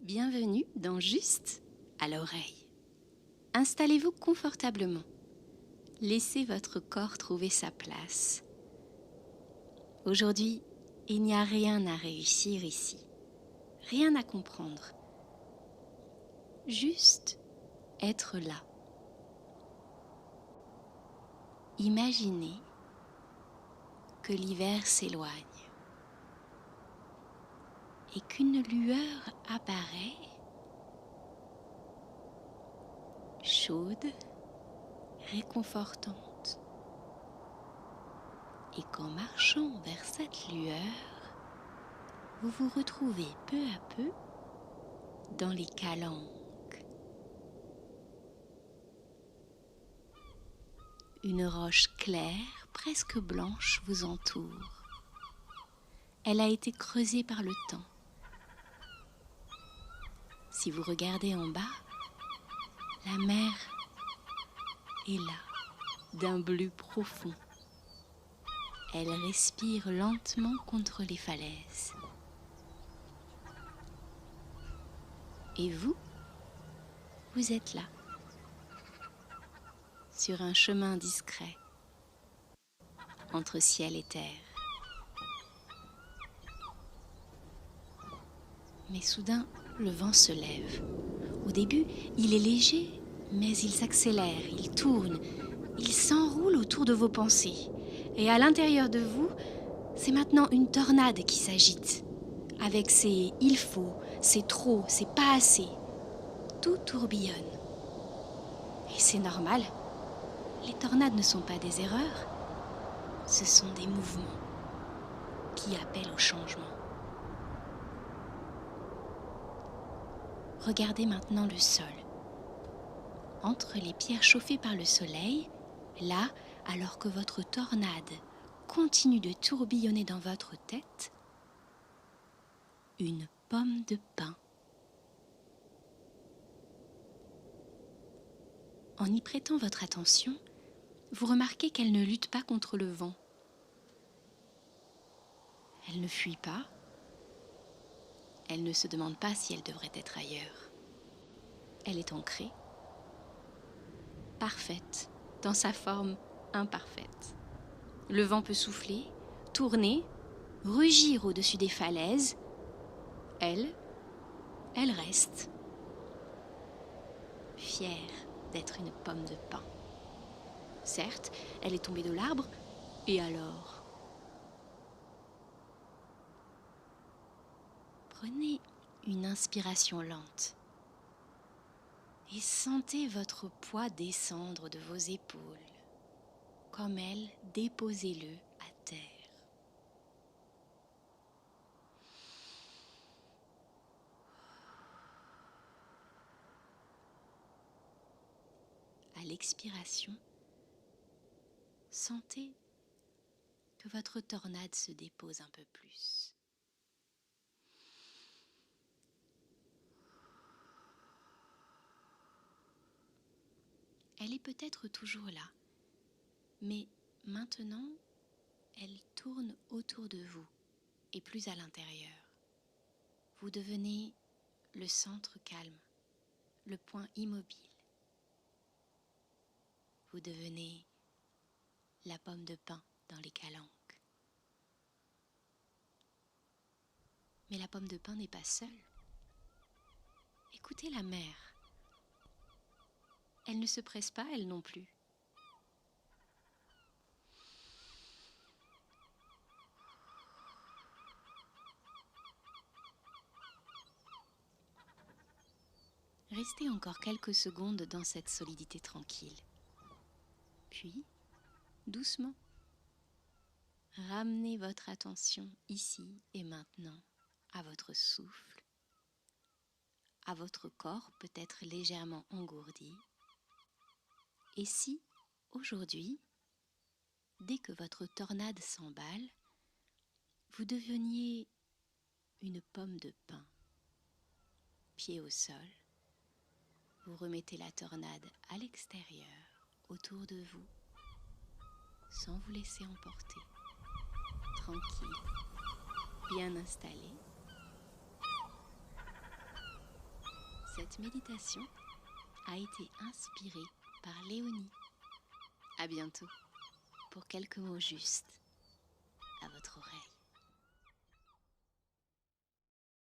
Bienvenue dans Juste à l'oreille. Installez-vous confortablement. Laissez votre corps trouver sa place. Aujourd'hui, il n'y a rien à réussir ici, rien à comprendre. Juste être là. Imaginez que l'hiver s'éloigne et qu'une lueur apparaît, chaude, réconfortante. Et qu'en marchant vers cette lueur, vous vous retrouvez peu à peu dans les calanques. Une roche claire, presque blanche, vous entoure. Elle a été creusée par le temps. Si vous regardez en bas, la mer est là, d'un bleu profond. Elle respire lentement contre les falaises. Et vous êtes là, sur un chemin discret, entre ciel et terre. Mais soudain, le vent se lève. Au début, il est léger, mais il s'accélère, il tourne, il s'enroule autour de vos pensées. Et à l'intérieur de vous, c'est maintenant une tornade qui s'agite, avec ses « il faut », ses « trop », ses « pas assez ». Tout tourbillonne. Et c'est normal, les tornades ne sont pas des erreurs, ce sont des mouvements qui appellent au changement. Regardez maintenant le sol. Entre les pierres chauffées par le soleil, là, alors que votre tornade continue de tourbillonner dans votre tête, une pomme de pin. En y prêtant votre attention, vous remarquez qu'elle ne lutte pas contre le vent. Elle ne fuit pas. Elle ne se demande pas si elle devrait être ailleurs. Elle est ancrée, parfaite, dans sa forme imparfaite. Le vent peut souffler, tourner, rugir au-dessus des falaises. Elle reste, fière d'être une pomme de pin. Certes, elle est tombée de l'arbre, et alors ? Prenez une inspiration lente et sentez votre poids descendre de vos épaules. Comme elle, déposez-le à terre. À l'expiration, sentez que votre tornade se dépose un peu plus. Elle est peut-être toujours là, mais maintenant, elle tourne autour de vous et plus à l'intérieur. Vous devenez le centre calme, le point immobile. Vous devenez la pomme de pin dans les calanques. Mais la pomme de pin n'est pas seule. Écoutez la mer. Elle ne se presse pas, elle non plus. Restez encore quelques secondes dans cette solidité tranquille. Puis, doucement, ramenez votre attention ici et maintenant à votre souffle, à votre corps peut-être légèrement engourdi. Et si, aujourd'hui, dès que votre tornade s'emballe, vous deveniez une pomme de pin, pied au sol, vous remettez la tornade à l'extérieur, autour de vous, sans vous laisser emporter, tranquille, bien installé. cette méditation a été inspirée par Léonie. À bientôt pour quelques mots justes.